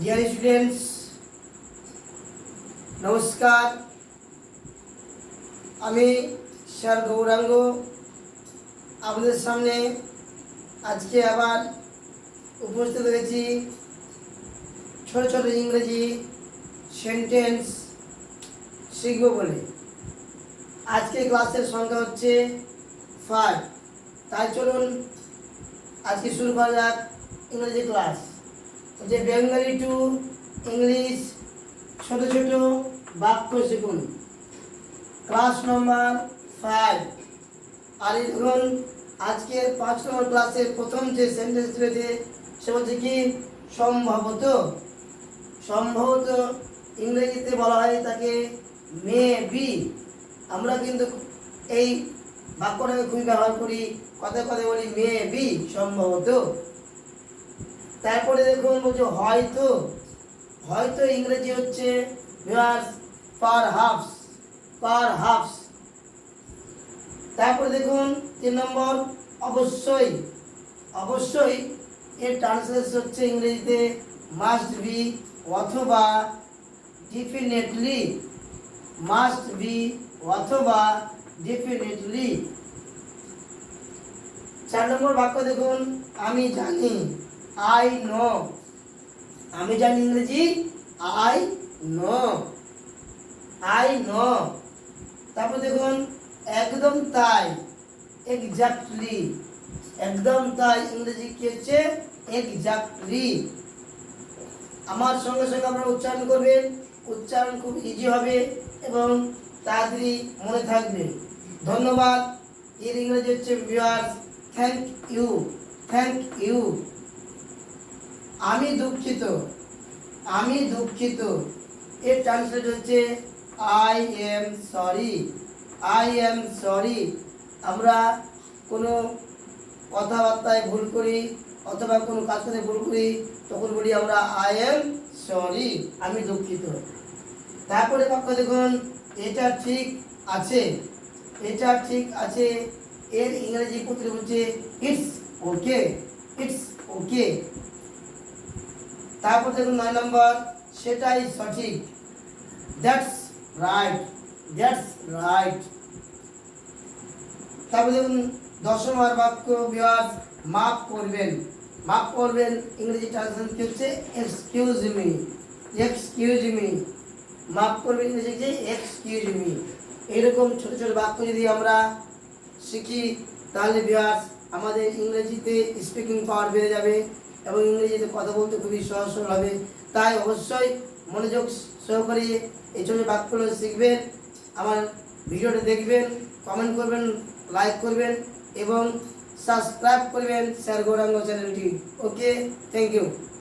Dear students, নমস্কার। আমি sir Gauranga আপনাদের সামনে আজকে আবার উপস্থিত হয়েছি ছোট ছোট ইংরেজি সেন্টেন্স শিখব বলে। আজকে ক্লাসের সংখ্যা হচ্ছে 5। তাই চলুন আজকে শুরু করা যাক ইংরেজি ক্লাস। যে বেঙ্গলি টু ইংলিশ ছোট ছোট বাক্য শিখুন, ক্লাস নম্বর 5। আর এই দেখুন আজকের 5 নম্বর ক্লাসের প্রথম যে সেন্টেন্স রয়েছে সে হচ্ছে কি সম্ভবত। সম্ভবত ইংরেজিতে বলা হয় তাকে মে বি। আমরা কিন্তু এই বাক্যটাকে খুবই ব্যবহার করি, কথায় কথায় বলি মে বি, সম্ভবত। তারপরে দেখুন বলছে হয়তো। হয়তো ইংরেজি হচ্ছে পারহাপস। পারহাপস। তারপরে দেখুন 3 নম্বর অবশ্যই। অবশ্যই এর ট্রান্সলেশন হচ্ছে ইংরেজিতে মাস্ট বি অথবা ডেফিনেটলি। মাস্ট বি অথবা ডেফিনেটলি। 4 নম্বর বাক্য দেখুন আমি জানি, আই নো। আমি জানি ইংরেজি আই নো। I know. তারপর দেখুন একদম তাই, এক্স্যাক্টলি। একদম তাই ইংরেজি কি হচ্ছে এক্স্যাক্টলি। আমার সঙ্গে সঙ্গে আপনারা উচ্চারণ করবেন, উচ্চারণ খুব ইজি হবে এবং তাড়াতাড়ি মনে থাকবে। ধন্যবাদ। এর ইংরেজি হচ্ছে viewers thank you. Thank you. আমি দুঃখিত। আমি দুঃখিত এর ট্রান্সলেট হচ্ছে I am sorry. I am sorry. আমরা কোনো কথাবার্তায় ভুল করি অথবা কোনো কাজ করতে ভুল করি তখন বলি আমরা আই এম সরি, আমি দুঃখিত। তারপরে বাক্য দেখুন এটা ঠিক আছে। এটা ঠিক আছে এর ইংরেজি প্রতিরূপ হচ্ছে ইটস ওকে। It's okay. তারপর দেখুন 9 নম্বর সেটাই সঠিক, দ্যাটস রাইট। That's right. তারপর দেখুন 10 নম্বর বাক্য ভিউয়ার্স মাফ করবেন। মাফ করবেন ইংরেজি ট্রান্সলেশন কি হচ্ছে এক্সকিউজ মি। Excuse me. মাফ করবেন ইংরেজি কি এক্সকিউজ মি। এরকম ছোট ছোট বাক্য যদি আমরা শিখি তাহলে ভিউয়ার্স আমাদের ইংরেজিতে স্পিকিং পাওয়ার বেড়ে যাবে এবং ইংরেজিতে কথা বলতে খুবই সহজ সরল হবে। তাই অবশ্যই মনোযোগ সহকারে এই ছোট বাক্যগুলো শিখবেন, আমার ভিডিওটা দেখবেন, কমেন্ট করবেন, লাইক করবেন এবং সাবস্ক্রাইব করবেন স্যার গৌরাঙ্গ চ্যানেলটি। ওকে, থ্যাংক ইউ।